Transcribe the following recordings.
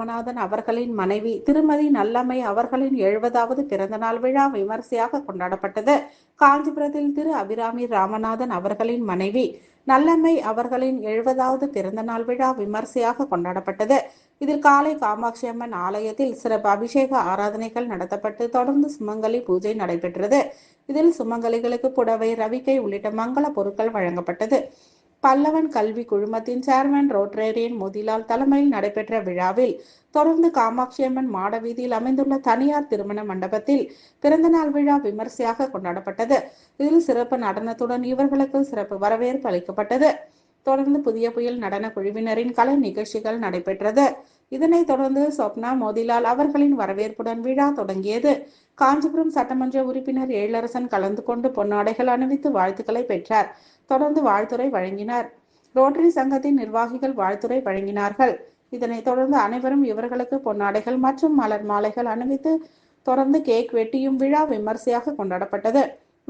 ராமநாதன் அவர்களின் மனைவி திருமதி நல்லம்மை அவர்களின் 70வது பிறந்தநாள் விழா விமர்சையாக கொண்டாடப்பட்டது. காஞ்சிபுரத்தில் திரு அபிராமி ராமநாதன் அவர்களின் மனைவி நல்லம்மை அவர்களின் 70வது பிறந்தநாள் விழா விமர்சையாக கொண்டாடப்பட்டது. இதில் காலை காமாட்சி அம்மன் ஆலயத்தில் சிறப்பு அபிஷேக ஆராதனைகள் நடத்தப்பட்டு தொடர்ந்து சுமங்கலி பூஜை நடைபெற்றது. இதில் சுமங்கலிகளுக்கு புடவை, ரவிக்கை உள்ளிட்ட மங்கள பொருட்கள் வழங்கப்பட்டது. பல்லவன் கல்வி குழுமத்தின் சேர்மன் ரோட்டரேரியன் மோதிலால் தலைமையில் நடைபெற்ற விழாவில் தொடர்ந்து காமாட்சி அம்மன் மாட வீதியில் அமைந்துள்ள தனியார் திருமண மண்டபத்தில் பிறந்தநாள் விழா விமர்சையாக கொண்டாடப்பட்டது. இதில் சிறப்பு நடனத்துடன் இவர்களுக்கு சிறப்பு வரவேற்பு அளிக்கப்பட்டது. தொடர்ந்து புதிய புயல் நடன குழுவினரின் கலை நிகழ்ச்சிகள் நடைபெற்றது. இதனைத் தொடர்ந்து சொப்னா மோதிலால் அவர்களின் வரவேற்புடன் விழா தொடங்கியது. காஞ்சிபுரம் சட்டமன்ற உறுப்பினர் எழிலரசன் கலந்து கொண்டு பொன்னாடைகள் அணிவித்து வாழ்த்துக்களை பெற்றார். தொடர்ந்து வாழ்த்துரை வழங்கினார். ரோட்டரி சங்கத்தின் நிர்வாகிகள் வாழ்த்துரை வழங்கினார்கள். இதனைத் தொடர்ந்து அனைவரும் இவர்களுக்கு பொன்னாடைகள் மற்றும் மலர் மாலைகள் அணிவித்து தொடர்ந்து கேக் வெட்டியும் விழா விமர்சையாக கொண்டாடப்பட்டது.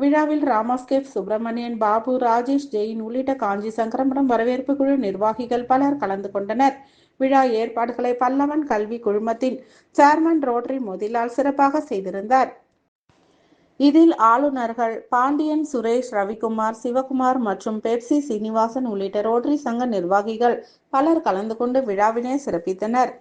விழாவில் ராமாஸ்கேப் சுப்பிரமணியன், பாபு, ராஜேஷ், ஜெயின் உள்ளிட்ட காஞ்சி சங்கரமடம் வரவேற்பு குழு நிர்வாகிகள் பலர் கலந்து கொண்டனர். விழா ஏற்பாடுகளை பல்லவன் கல்வி குழுமத்தின் சேர்மன் ரோட்டரி மோதிலால் சிறப்பாக செய்திருந்தார். இதில் ஆளுநர்கள் பாண்டியன், சுரேஷ், ரவிக்குமார், சிவகுமார் மற்றும் பெப்சி சீனிவாசன் உள்ளிட்ட ரோட்டரி சங்க நிர்வாகிகள் பலர் கலந்து கொண்டு விழாவினை சிறப்பித்தனர்.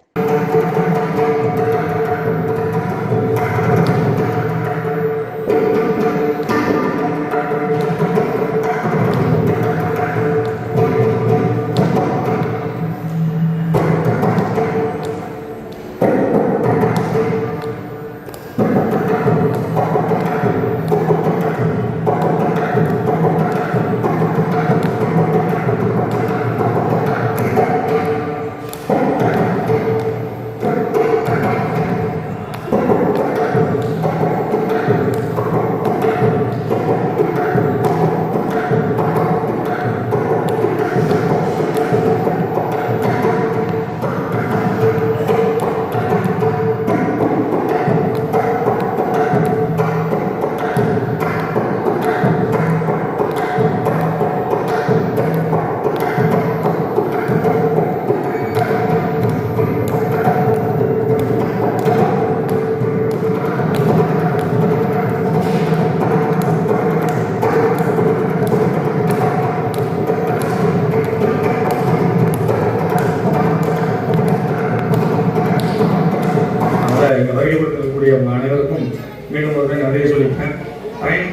வருகைப்படுத்தக்கூடிய அனைவருக்கும் மீண்டும் ஒரு நிறைய சொல்லியிருக்கேன். டைம்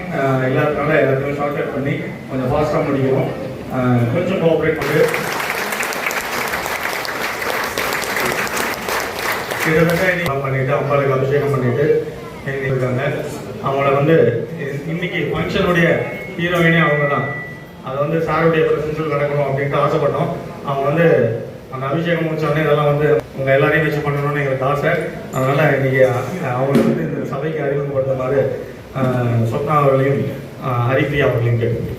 இல்லாதனால எல்லாத்தையும் ஷார்ட் கட் பண்ணி கொஞ்சம் ஃபாஸ்ட்டாக முடிக்கிறோம். கொஞ்சம் கோஆப்ரேட் பண்ணி கிட்டத்தட்ட பண்ணிட்டு அம்பாளுக்கு அபிஷேகம் பண்ணிட்டு இருக்காங்க. அவங்கள இன்னைக்கு ஃபங்க்ஷனுடைய ஹீரோயினே அவங்க தான். அதை சாருடைய பிரசன்ஸில் நடக்கணும் அப்படின்ட்டு ஆசைப்பட்டோம். அவங்க அந்த அபிஷேகம் முடிச்சோடனே இதெல்லாம் உங்கள் எல்லாரையும் வச்சு பண்ணணும்னு எங்களுக்கு ஆசை. அதனால் இன்றைக்கி அவங்களை இந்த சபைக்கு அறிமுகப்படுத்துமாறு சொப்னா அவர்களையும் ஹரிப்ரியா அவர்களையும் கேட்குறேன்.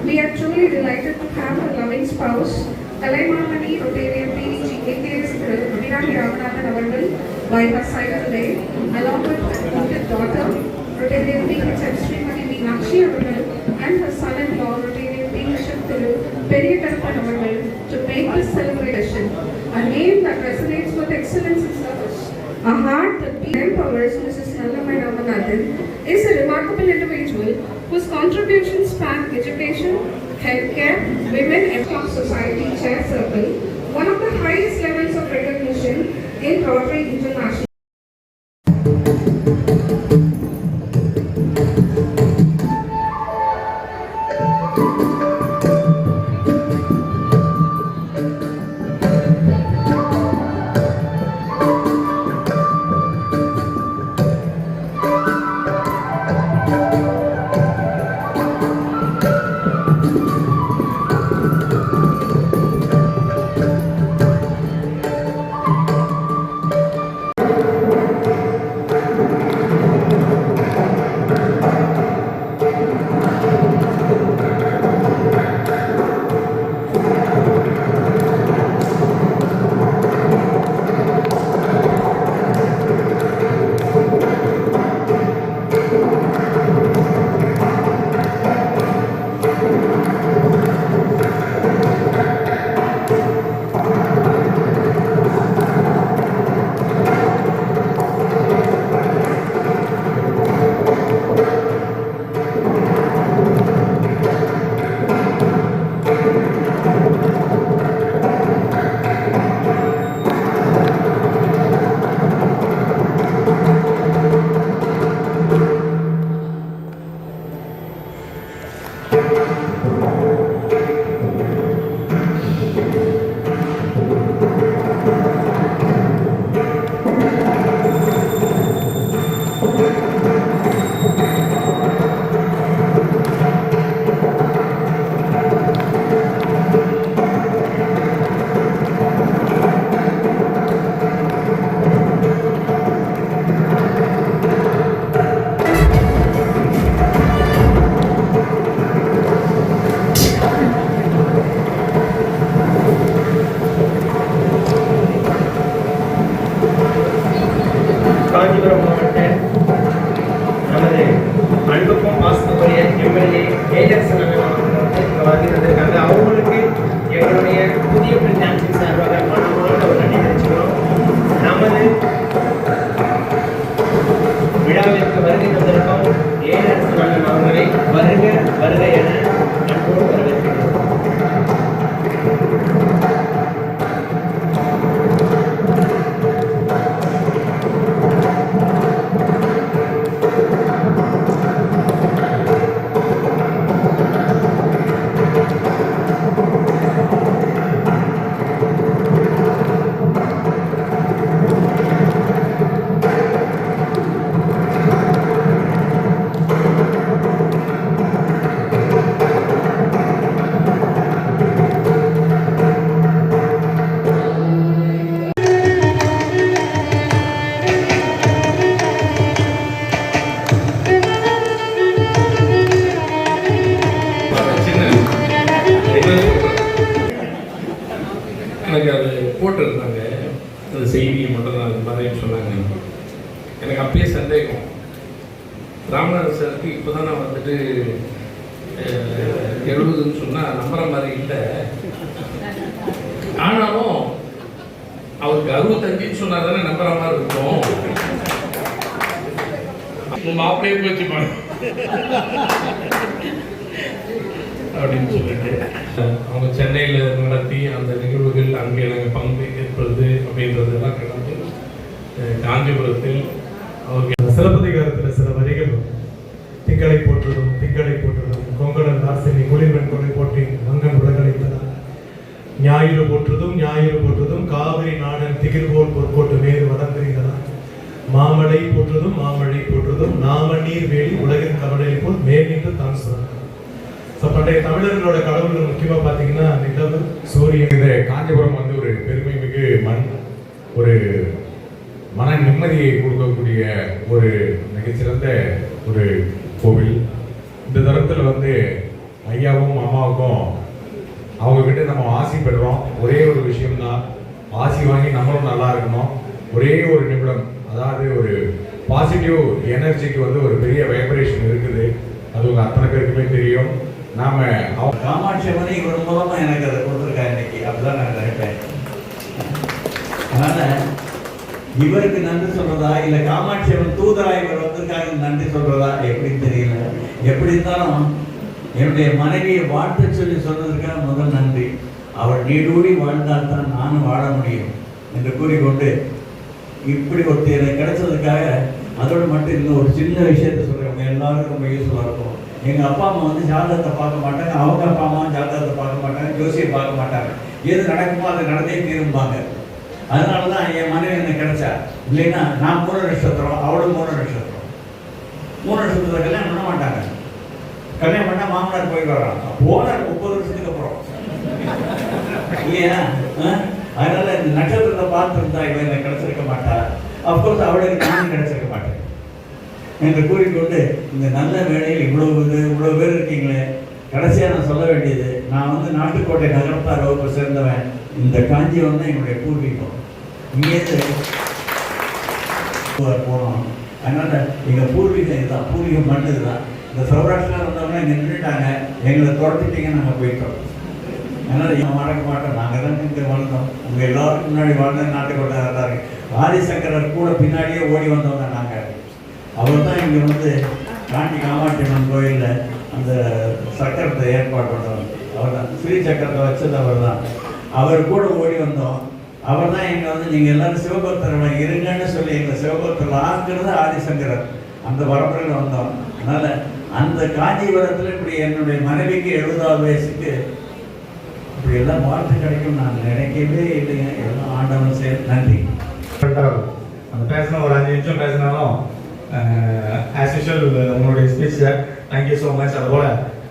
We are truly delighted to have a loving spouse, Kalaimamani Rotarian PDG AKS Abhirami Ramanathan Avargal by her side today, along with her adopted daughter, Rotarian PHM Srimati Meenakshi Avargal, and her son-in-law, Rotarian PHM Thiru Periyakarpan Avargal, to make this celebration a name that resonates with excellence in service. A heart that empowers Mrs. Nallamai Ramanathan is a remarkable individual whose contributions span education, healthcare, women and society chair circle, one of the highest levels of recognition in Rotary International. எனக்கு அது போட்டிருந்தாங்க, அந்த செய்தியை மட்டும் நான் அது மாதிரின்னு சொன்னாங்க. எனக்கு அப்பயே சந்தேகம், ராமநாதன் சாருக்கு இப்போ தான் நான் வந்துட்டு 70ன்னு சொன்னால் நம்புற மாதிரி இல்லை. ஆனாலும் அவருக்கு 65ன்னு சொன்னா தானே நம்புற மாதிரி இருக்கும். மாப்பிள்ளையே போச்சு அப்படின்னு சொல்லிட்டு அவங்க சென்னையில் நடத்தி அந்த நிகழ்வுகள் அங்கே நாங்கள் பங்கேற்பது அப்படின்றதெல்லாம் கடந்து காஞ்சிபுரத்தில் அவருக்கு சிலப்பதிகாரத்தில் சில வரிகள் திங்களை போற்றுதும் திங்களை போற்றுதும் கொங்கணன் நார்சினி குளிர்வன் கொலை போற்றி மங்கன் உலகளைத்ததான் ஞாயிறு போற்றுதும் ஞாயிறு போற்றுதும் காவிரி நாடன் திகிர்போல் பொற்கோட்டு வேறு வளர்ந்திருந்ததான் மாமழை போற்றுதும் மாமழை போற்றுதும் நாம நீர் வேலி உலகின் கவலை போல் மேலின்று தான் சொன்னார். பண்டைய தமிழர்களோட கடவுள்கள் முக்கியமாக பார்த்தீங்கன்னா நிலவு, சூரியன். இந்த காஞ்சிபுரம் வந்து ஒரு பெருமை மிகு மண், ஒரு மன நிம்மதியை கொடுக்கக்கூடிய ஒரு மிகச்சிறந்த ஒரு கோவில். இந்த தரத்தில் வந்து ஐயாவும் அம்மாவுக்கும் அவங்கக்கிட்ட நம்ம ஆசி பெறுறோம். ஒரே ஒரு விஷயம்தான், ஆசி வாங்கி நம்மளும் நல்லா இருக்கணும். ஒரே ஒரு நிமிடம், அதாவது ஒரு பாசிட்டிவ் எனர்ஜிக்கு வந்து ஒரு பெரிய வைப்ரேஷன் இருக்குது. அது உங்கள் அத்தனை பேருக்குமே தெரியும். நாம காமாட்சி அம்மனை இவர் மூலமா எனக்கு அதை கொடுத்துருக்கா இன்னைக்கு, அப்படிதான் நான் நினைப்பேன். அதனால இவருக்கு நன்றி சொல்றதா இல்ல காமாட்சி அம்மன் தூதரா இவர் வந்திருக்காங்க நன்றி சொல்றதா எப்படின்னு தெரியல. எப்படி இருந்தாலும் என்னுடைய மனைவியை வாழ்த்து சொல்லி சொன்னதுக்காக முதல் நன்றி. அவள் நீடூடி வாழ்ந்தால் தான் நானும் வாழ முடியும் என்று கூறிக்கொண்டு இப்படி ஒருத்தர் எனக்கு கிடைச்சதுக்காக அதோடு மட்டும் இன்னும் ஒரு சின்ன விஷயத்த சொல்றேன், எல்லாருக்கும் ரொம்ப யூஸ்ஃபுல்லாக இருக்கும். எங்கள் அப்பா அம்மா வந்து ஜாதகத்தை பார்க்க மாட்டாங்க, அவங்க அப்பா அம்மா ஜாதகத்தை பார்க்க மாட்டாங்க, ஜோசியை பார்க்க மாட்டாங்க. எது நடக்குமோ அது நடந்தே தீரும்பாங்க. அதனால தான் என் மனைவி எனக்கு கிடைச்சா. இல்லைன்னா நான் 3 நட்சத்திரம், அவளும் 3 நட்சத்திரம். 3 நட்சத்திரத்தை கல்யாணம் பண்ண மாட்டாங்க. கல்யாணம் பண்ணால் மாமனார் போய் வர்றாங்க, போனார் 30 வருஷத்துக்கு அப்புறம் இல்லையா. அதனால இந்த நட்சத்திரத்தை பார்த்துருந்தா இவன் எனக்கு கிடைச்சிருக்க மாட்டா. அப்கோர்ஸ் அவளுக்கு நானும் கிடைச்சிருக்க மாட்டேன் என்று கூறிக்கொண்டு இந்த நல்ல வேலையில் இவ்வளோ பேர் இருக்கீங்களே. கடைசியாக நான் சொல்ல வேண்டியது, நான் வந்து நாட்டுக்கோட்டை நகரத்தார் வகுப்பு சேர்ந்தவன். இந்த காஞ்சிபுரம் தான் என்னுடைய பூர்வீகம். இங்கேருந்து போனோம். அதனால எங்கள் பூர்வீகம் இதுதான், பூர்வீகம் மண் இதுதான். இந்த சௌராஷ்டிரா வந்தவங்க இங்கே நின்றுட்டாங்க, எங்களை துரத்திட்டீங்க, நாங்கள் போயிட்டோம். அதனால் இவங்க மறக்க மாட்டோம். நாங்கள் தான் இங்கே வாழ்ந்தோம். உங்கள் எல்லாருக்கும் முன்னாடி வாழ்ந்த நாட்டுக்கோட்டை தான். ஆதிசங்கரர் கூட பின்னாடியே ஓடி வந்தவங்க நாங்கள். அவர் தான் இங்கே வந்து காஞ்சி காமாட்சி அம்மன் கோயிலில் அந்த சக்கரத்தை ஏற்பாடு பண்ணவர். அவர் தான் ஸ்ரீ சக்கரத்தை வச்சது அவர் தான். அவர் கூட ஓடி வந்தோம். அவர் தான் எங்களை வந்து நீங்கள் எல்லாரும் சிவபக்தர்கள் இருங்கன்னு சொல்லி எங்களை சிவபக்தர்கள் ஆக்குறது ஆதிசங்கரர். அந்த பரம்பரையில் வந்தோம். அதனால் அந்த காஞ்சிபுரத்தில் இப்படி என்னுடைய மனைவிக்கு 70வது வயசுக்கு இப்படி எல்லாம் வாழ்த்து கிடைக்கும் நான் நினைக்கவே இல்லைங்க. எல்லாம் ஆண்டவன் சேர்ந்து நன்றி. அந்த பேசினா ஒரு 5 நிமிஷம் பேசினாலும் ஆஸ் யூஷுவல் உங்களுடைய ஸ்பீச்சை தேங்க்யூ ஸோ மச். அதுபோல்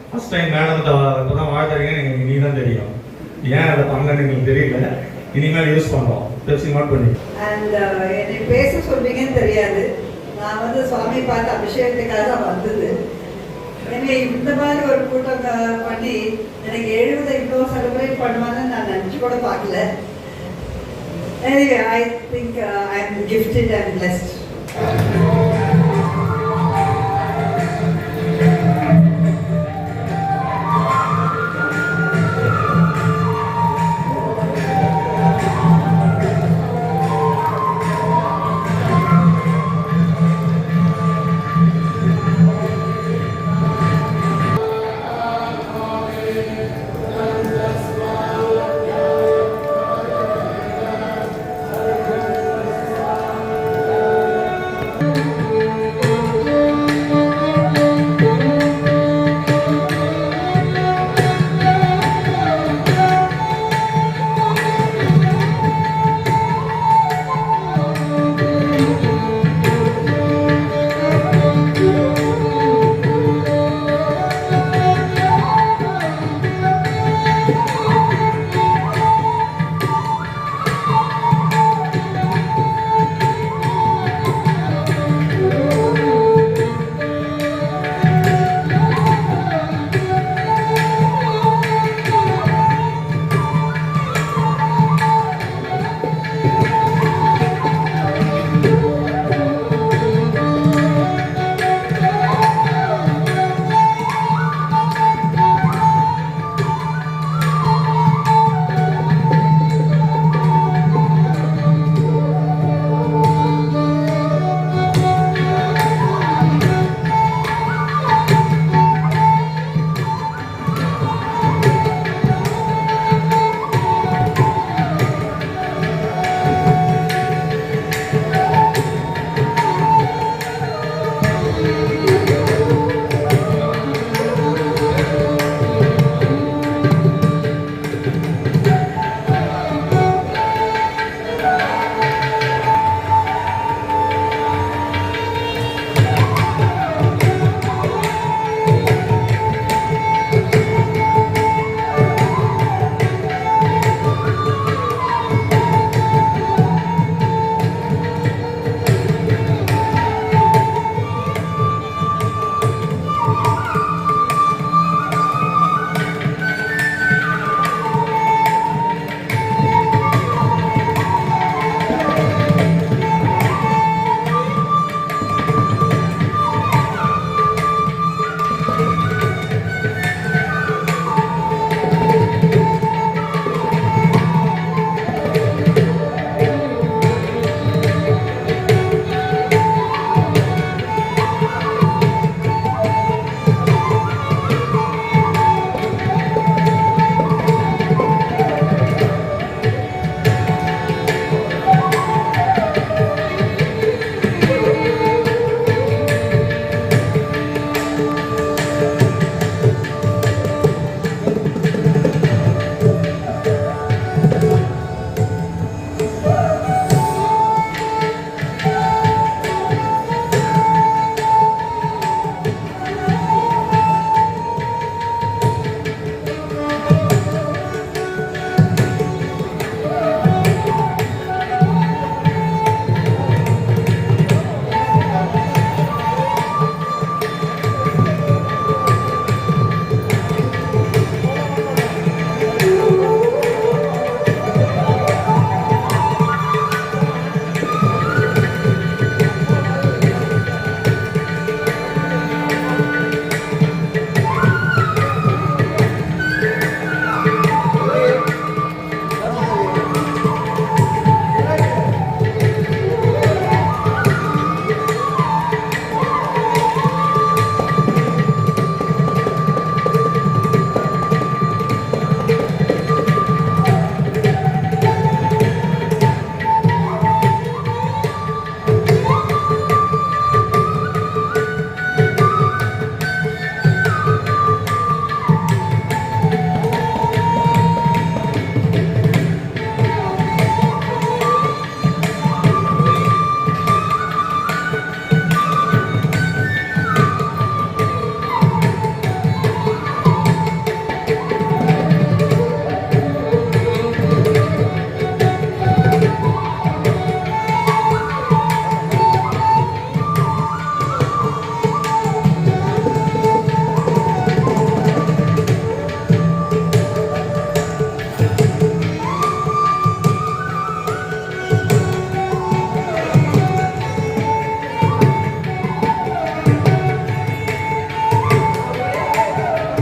ஃபஸ்ட் டைம் மேடம் இப்போ தான் வாழ்த்துறீங்கன்னு எனக்கு நீ தான் தெரியும். ஏன் அதை பண்ணலன்னு எங்களுக்கு தெரியல. இனிமேல் யூஸ் பண்ணுறோம், பெப்சி நோட் பண்ணி. அண்ட் என்னை பேச சொல்வீங்கன்னு தெரியாது. நான் வந்து சுவாமி பார்த்து அபிஷேகத்துக்காக தான் வந்தது. எனவே இந்த மாதிரி ஒரு கூட்டம் பண்ணி எனக்கு 70 இவ்வளோ செலிப்ரேட் பண்ணுவாங்கன்னு நான் நினச்சி கூட பார்க்கல. Anyway, I think I'm gifted and blessed.